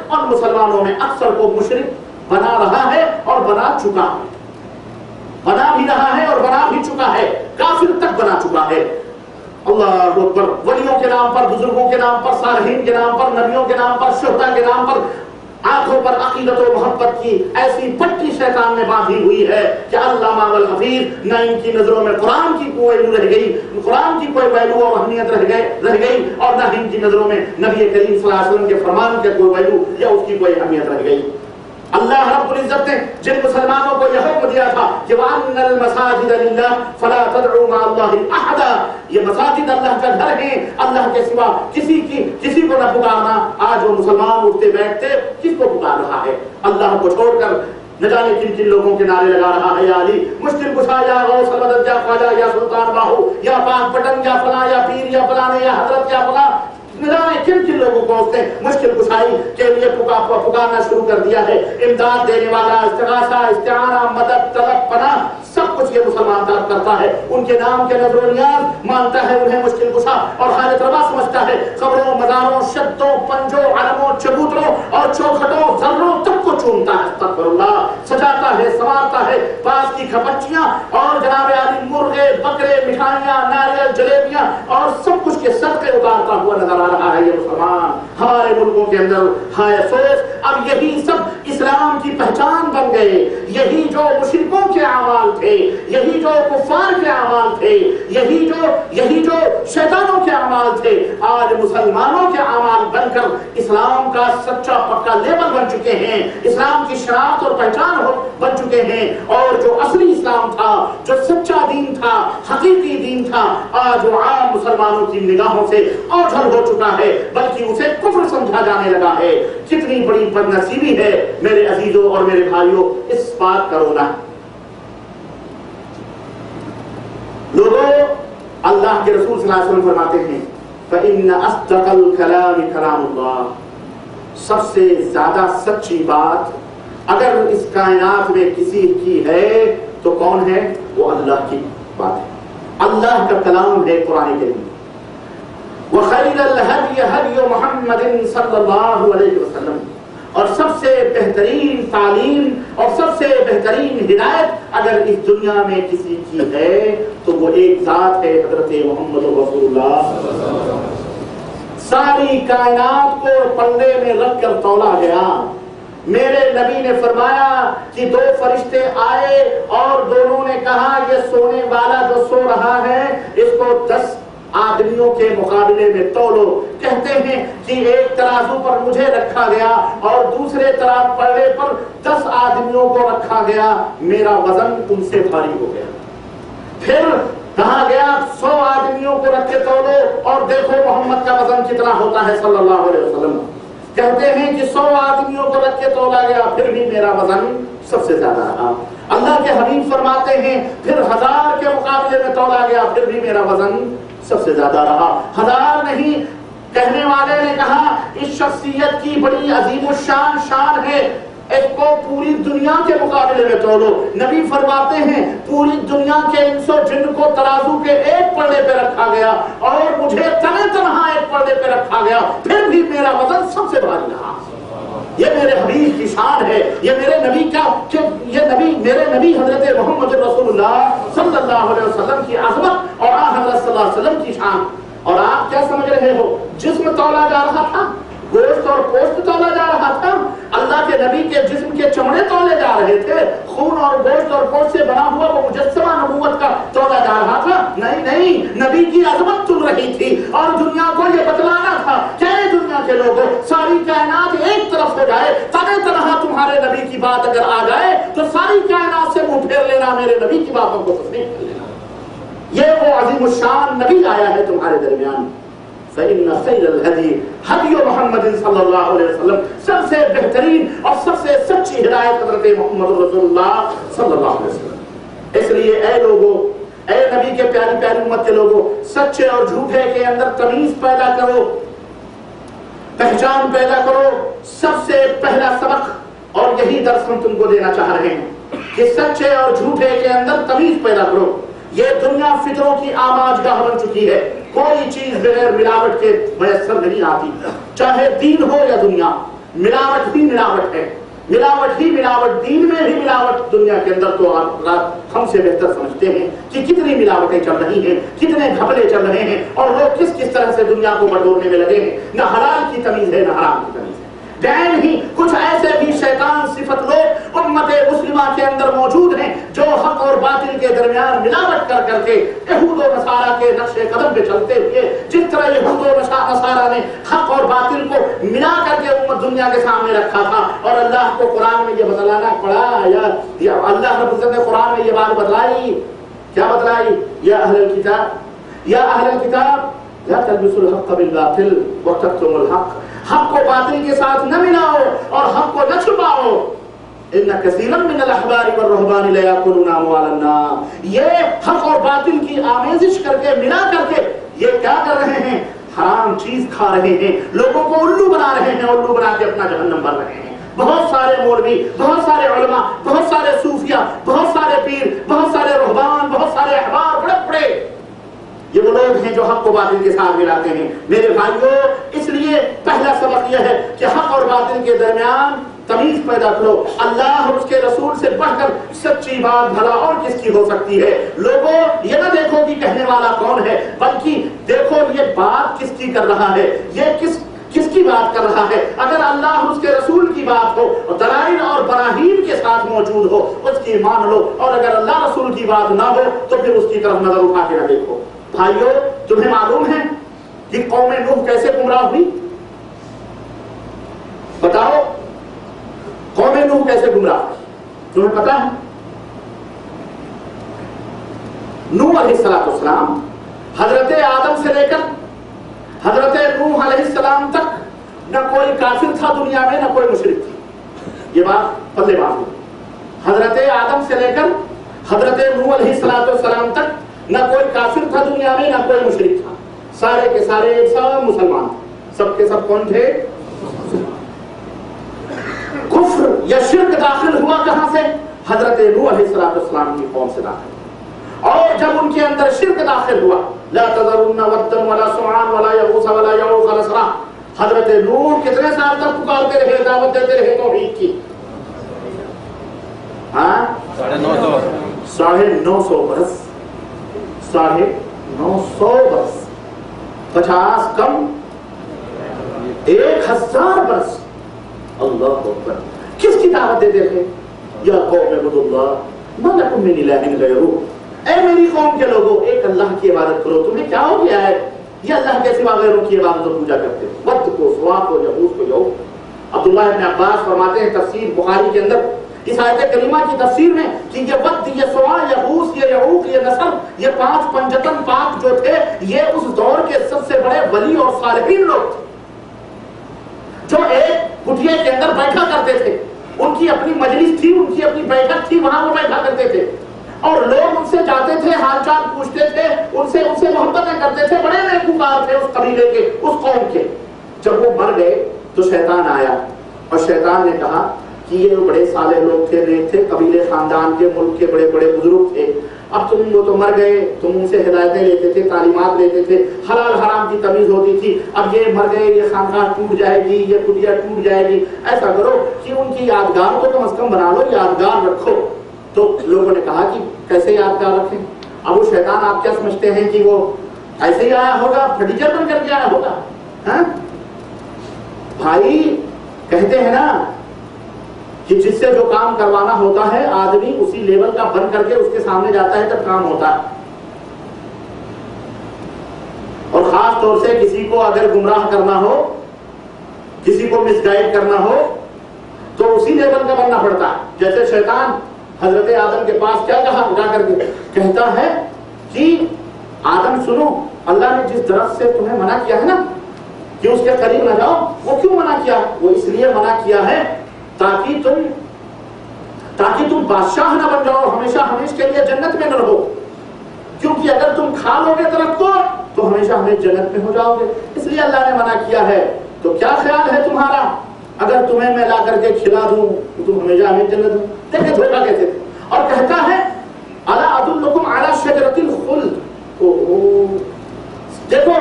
اور مسلمانوں میں اکثر کو مشرک بنا رہا ہے اور بنا چکا ہے، بنا بھی رہا ہے اور بنا بھی چکا ہے، کافر تک بنا چکا ہے۔ اللہ اکبر، ولیوں کے نام پر، بزرگوں کے نام پر، صالحین کے نام پر، نبیوں کے نام پر، شہداء کے نام پر آنکھوں پر عقیدت و محبت کی ایسی پٹی شیطان نے باندھی ہوئی ہے کہ علامہ والحفیظ نہ ان کی نظروں میں قرآن کی کوئی ویلو رہ گئی، قرآن کی کوئی ویلو اور اہمیت رہ گئی، اور نہ ان کی نظروں میں نبی کریم صلی اللہ علیہ وسلم کے فرمان کے کوئی ویلو یا اس کی کوئی اہمیت رہ گئی۔ اللہ رب العزت نے جن مسلمانوں کو یہ حکم دیا تھا کہ وَأَنَّ الْمَسَاجِدَ لِلَّهِ فَلَا تَدْعُوا مَعَ اللَّهِ أَحَدًا، یہ مساجد اللہ کا گھر ہیں، اللہ کے سوا کسی کو نہ پکارنا۔ آج وہ مسلمان اٹھتے بیٹھتے کس کو پکار رہا ہے؟ اللہ کو چھوڑ کر نہ جانے کن کن لوگوں کے نعرے لگا رہا ہے، یا علی مشکل کشا، یا غوث المدد، یا خواجہ، یا سلطان باہو، یا پاک پٹن، یا فلاں، یا پیر، یا فلاں، یا حضرت، یا فلاں، نہ جانے کن کن لوگوں کو اس نے مشکل کشائی کے لیے پکارنا شروع کر دیا ہے۔ امداد دینے والا، استغاثہ، استعانہ، مدد، طلب، پناہ، سب کچھ یہ مسلمان طلب کرتا ہے۔ ان کے نام کے نظر و نیاز مانتا ہے، انہیں مشکل کشا اور حاجت روا سمجھتا ہے۔ قبروں، مزاروں، شدوں، پنجوں، علموں، چبوتروں اور چوکھٹوں، ذروں تک کو چومتا ہے، استغفر اللہ، سجاتا ہے، سنوارتا ہے، پاس کی کھپچیاں اور جناب عالی مرغے، بکرے، مٹھائیاں، ناریل، جلیبیاں اور سب کچھ کے صدقے اتارتا ہوا نظر آ رہا ہے یہ مسلمان ہمارے ملکوں کے اندر۔ ہائے افسوس، اب یہی سب اسلام کی پہچان بن گئے، یہی جو مشرکوں کے اعمال تھے، یہی جو کفار کے اعمال تھے، یہی جو شیطانوں کے اعمال تھے، آج مسلمانوں کے اعمال بن کر اسلام کا سچا پکا لیبل بن چکے ہیں، اسلام کی شناخت اور پہچان بن چکے ہیں، اور جو اصلی اسلام تھا، جو سچا دین تھا، حقیقی دین تھا، آج وہ عام مسلمانوں کی نگاہوں سے اوجھل ہو چکا ہے، بلکہ اسے کفر سمجھا جانے لگا ہے۔ کتنی بڑی بدنصیبی ہے میرے عزیزوں اور میرے بھائیوں اس بات کا رونا۔ لوگوں، اللہ کے رسول صلی اللہ علیہ وسلم فرماتے ہیں فَإِنَّ أَصْدَقَ الْكَلَامِ كَلَامُ اللَّهِ، سب سے زیادہ سچی بات اگر اس کائنات میں کسی کی ہے تو کون ہے؟ وہ اللہ کی بات ہے، اللہ کا کلام ہے قرآن کریم۔ وَخَيْرَ الْهَدْيِ هَدْيُ مُحَمَّدٍ صلی اللہ علیہ وسلم، اور سب سے بہترین تعلیم اور سب سے بہترین ہدایت اگر اس دنیا میں کسی کی ہے تو وہ ایک ذات ہے، حضرت محمد رسول اللہ۔ ساری کائنات کو پردے میں رکھ کر تولا گیا۔ میرے نبی نے فرمایا کہ دو فرشتے آئے اور دونوں نے کہا یہ سونے والا جو سو رہا ہے اس کو 10 آدمیوں کے مقابلے میں تولو۔ کہتے ہیں کہ ایک ترازو پر مجھے رکھا گیا اور دوسرے پلڑے پر 10 آدمیوں کو رکھا گیا، میرا وزن ان سے بھاری ہو گیا۔ پھر کہا گیا 100 آدمیوں کو رکھ کے تولو اور دیکھو محمد کا وزن کتنا ہوتا ہے صلی اللہ علیہ وسلم۔ کہتے ہیں کہ 100 آدمیوں کو رکھ کے تولا گیا، پھر بھی میرا وزن سب سے زیادہ رہا۔ اللہ کے حبیب فرماتے ہیں پھر 1000 کے مقابلے میں تولا گیا، پھر بھی میرا وزن سب سے زیادہ رہا۔ 1000 نہیں، کہنے والے نے کہا اس شخصیت کی بڑی عظیم الشان شان ہے، اس کو پوری دنیا کے مقابلے میں تولو۔ نبی فرماتے ہیں پوری دنیا کے انس و جن کو ترازو کے ایک پلڑے پہ رکھا گیا اور مجھے تنہا ایک پلڑے پہ رکھا گیا، پھر بھی میرا وزن سب سے بھاری رہا۔ یہ میرے حبیب کی شان ہے، یہ میرے نبی کا، میرے نبی حضرت محمد رسول اللہ صلی اللہ علیہ وسلم کی عظمت اور حضرت صلی اللہ علیہ وسلم کی شان۔ اور آپ کیا سمجھ رہے ہو؟ جسم تولا جا رہا تھا، گوشت اور گوشت تولا جا رہا تھا، اللہ کے نبی کے جسم کے چمڑے تولے جا رہے تھے، خون اور گوشت اور گوشت سے بنا ہوا وہ مجسمہ نبوت کا تولا جا رہا تھا؟ نہیں، نبی کی عظمت تل رہی تھی اور دنیا کو یہ بتلانا تھا کہ اے دنیا کے لوگوں، ساری کائنات ایک طرف ہو جائے، تنہا تمہارے نبی کی بات اگر آ جائے تو ساری کائنات سے منہ پھیر لینا، میرے نبی کی باتوں کو تسلیم کر لینا۔ یہ وہ عظیم الشان نبی آیا ہے تمہارے درمیان۔ فَإِنَّ خَيْرَ الْهَدْيِ هَدْيُ مُحَمَّدٍ صلی اللہ علیہ وسلم، سب سے بہترین اور سب سے سچی ہدایت حضرت محمد رسول اللہ صلی اللہ علیہ وسلم۔ اس لیے اے لوگوں، اے نبی کے پیاری پیاری امت کے لوگوں، سچے اور جھوٹے کے اندر تمیز پیدا کرو، پہچان پیدا کرو۔ سب سے پہلا سبق اور یہی درس ہم تم کو دینا چاہ رہے ہیں کہ سچے اور جھوٹے کے اندر تمیز پیدا کرو۔ یہ دنیا فطروں کی آماج گاہ بن چکی ہے، کوئی چیز بغیر ملاوٹ کے میسر نہیں آتی، چاہے دین ہو یا دنیا، ملاوٹ ہی ملاوٹ ہے، ملاوٹ ہی ملاوٹ، دین میں بھی ملاوٹ دنیا کے اندر تو آپ ہم سے بہتر سمجھتے ہیں کہ کتنی ملاوٹیں چل رہی ہیں، کتنے گھپلے چل رہے ہیں، اور لوگ کس کس طرح سے دنیا کو بٹورنے میں لگے ہیں۔ نہ حلال کی تمیز ہے نہ حرام کی تمیز ہے۔ ڈین ہی کچھ ایسے بھی شیطان صفت لوگ امت مسلمہ کے اندر موجود ہیں جو حق اور باطل کے درمیان ملاوٹ کر کر کے یہود و نصارہ کے نقش قدم پہ چلتے ہوئے، جس طرح یہود و نصارہ نے حق اور باطل کو ملا کر کے امت دنیا کے سامنے رکھا تھا، اور اللہ کو قرآن میں یہ بتلانا پڑا، یا اللہ رب العزت نے قرآن میں یہ بات بتلائی، کیا بتلائی؟ یا اہل الکتاب، یا اہل الکتاب لا تلبسوا الحق بالباطل وتکتموا الحق، حق کو باطل کے ساتھ نہ ملاؤ اور حق کو نہ چھپاؤ۔ ان کثیرا من الاحبار والرهبان لیاکلون اموال الناس، یہ حق اور باطل کی آمیزش کر کے ملا کر کے یہ کیا کر رہے ہیں؟ حرام چیز کھا رہے ہیں، لوگوں کو الو بنا رہے ہیں، الو بنا کے اپنا جہنم بھر رہے ہیں۔ بہت سارے مولوی، بہت سارے علماء، بہت سارے صوفیہ، بہت سارے پیر، بہت سارے رہبان، بہت سارے احبار، بڑے بڑے یہ وہ لوگ ہیں جو حق کو باطل کے ساتھ ملاتے ہیں۔ میرے بھائیو، اس لیے پہلا سبق یہ ہے کہ حق اور باطل کے درمیان تمیز پیدا کرو۔ اللہ اور اس کے رسول سے بڑھ کر سچی بات بھلا اور کس کی ہو سکتی ہے؟ لوگوں یہ نہ دیکھو کہ کہنے والا کون ہے، بلکہ دیکھو یہ بات کس کی کر رہا ہے، یہ کس کی بات کر رہا ہے۔ اگر اللہ اور اس کے رسول کی بات ہو اور دلائل اور براہین کے ساتھ موجود ہو، اس کی مان لو، اور اگر اللہ رسول کی بات نہ ہو تو پھر اس کی طرف نظر اٹھا کے نہ دیکھو۔ بھائیو، تمہیں معلوم ہے کہ قوم نوح کیسے گمراہ ہوئی؟ بتاؤ، قوم نوح کیسے گمراہ ہوئی؟ تمہیں پتا ہے؟ نوح علیہ السلام حضرت آدم سے لے کر حضرت نوح علیہ السلام تک نہ کوئی کافر تھا دنیا میں، نہ کوئی مشرک تھی۔ یہ بات پلے بات ہوئی۔ حضرت آدم سے لے کر حضرت نوح علیہ السلام تک نہ کوئی کافر تھا دنیا میں، نہ کوئی مشرک تھا، سارے کے سارے سب مسلمان تھے۔ سب کے سب کون تھے؟ کفر یا شرک داخل ہوا کہاں سے؟ حضرت نوح علیہ السلام کی قوم سے داخل ہوا، اور جب ان کے اندر شرک داخل ہوا، لا تذرن ودا ولا سواعا ولا یغوث ولا یعوق ولا نسرا، حضرت نوح کتنے سال تک پکارتے رہے، دعوت دیتے رہے توحید کی؟ 950 برس، 950 برس، 50 کم 1000 برس۔ اللہ اکبر، کس کی دعوت دیتے تھے؟ یا قوم اعبدوا اللہ ما لکم من الہ غیرہ، اے میری قوم کے لوگوں، ایک اللہ کی عبادت کرو، تمہیں کیا ہو گیا ہے یہ اللہ کے سوا غیروں کی عبادت و پوجا کرتے ہو؟ ود کو، سوا کو، یغوث کو، یعوق۔ عبداللہ ابن عباس فرماتے ہیں تفسیر بخاری کے اندر اس آیت کریمہ کی تفسیر میں کہ یہ ود، یہ سوا، یغوث، یہ یعوق، یہ نصر، یہ 5 پنجتن پاک جو تھے، یہ اس دور کے سب سے بڑے ولی اور صالحین لوگ تھے جو ایک کٹھیے کے اندر بیٹھا کرتے تھے۔ ان کی اپنی مجلس تھی، ان کی اپنی بیٹھک تھی، وہاں وہ بیٹھا کرتے تھے، اور لوگ ان سے جاتے تھے، حال چال پوچھتے تھے، ان سے محبتیں کرتے تھے، بڑے نیکوکار تھے اس قبیلے کے، اس قوم کے۔ جب وہ مر گئے تو شیطان آیا، اور شیطان نے کہا کہ یہ بڑے صالح لوگ تھے، نیک تھے، قبیلے خاندان کے، ملک کے بڑے بڑے بزرگ تھے، اب وہ تو مر گئے، تم ان سے ہدایتیں لیتے تھے، تعلیمات لیتے تھے، حلال حرام کی تمیز ہوتی تھی، اب یہ مر گئے، یہ خانقاہ ٹوٹ جائے گی، یہ کٹیا ٹوٹ جائے گی، ایسا کرو کہ ان کی یادگار کو کم از کم بنا لو، یادگار رکھو۔ تو لوگوں نے کہا کہ کیسے یادگار رکھیں؟ اب وہ شیطان آپ کیا سمجھتے ہیں کہ وہ ایسے ہی آیا ہوگا، فرنیچر بن کر کے آیا ہوگا؟ ہاں بھائی، کہتے ہیں نا کہ جس سے جو کام کروانا ہوتا ہے آدمی اسی لیول کا بن کر کے اس کے سامنے جاتا ہے تب کام ہوتا ہے، اور خاص طور سے کسی کو اگر گمراہ کرنا ہو، کسی کو مس گائیڈ کرنا ہو تو اسی لیول کا بننا پڑتا ہے۔ جیسے شیطان حضرت آدم کے پاس کیا کہا، اٹھا کر کے کہتا ہے کہ آدم سنو، اللہ نے جس درخت سے تمہیں منع کیا ہے نا کہ اس کے قریب نہ جاؤ، وہ کیوں منع کیا؟ وہ اس لیے منع کیا ہے تاکہ تم بادشاہ نہ بن جاؤ، ہمیشہ ہمیشہ کے لیے جنت میں نہ رہو، کیونکہ اگر تم کھا لو گے درخت کو تو ہمیشہ ہمیشہ جنت میں ہو جاؤ گے، اس لیے اللہ نے منع کیا ہے۔ تو کیا خیال ہے تمہارا اگر تمہیں میں لا کر کے کھلا دوں تو تم ہمیشہ ہمیشہ جنت میں؟ دیکھیں دھوکہ کہتے تھے، اور کہتا ہے الا ادلکم علی شجرۃ الخلد، دیکھو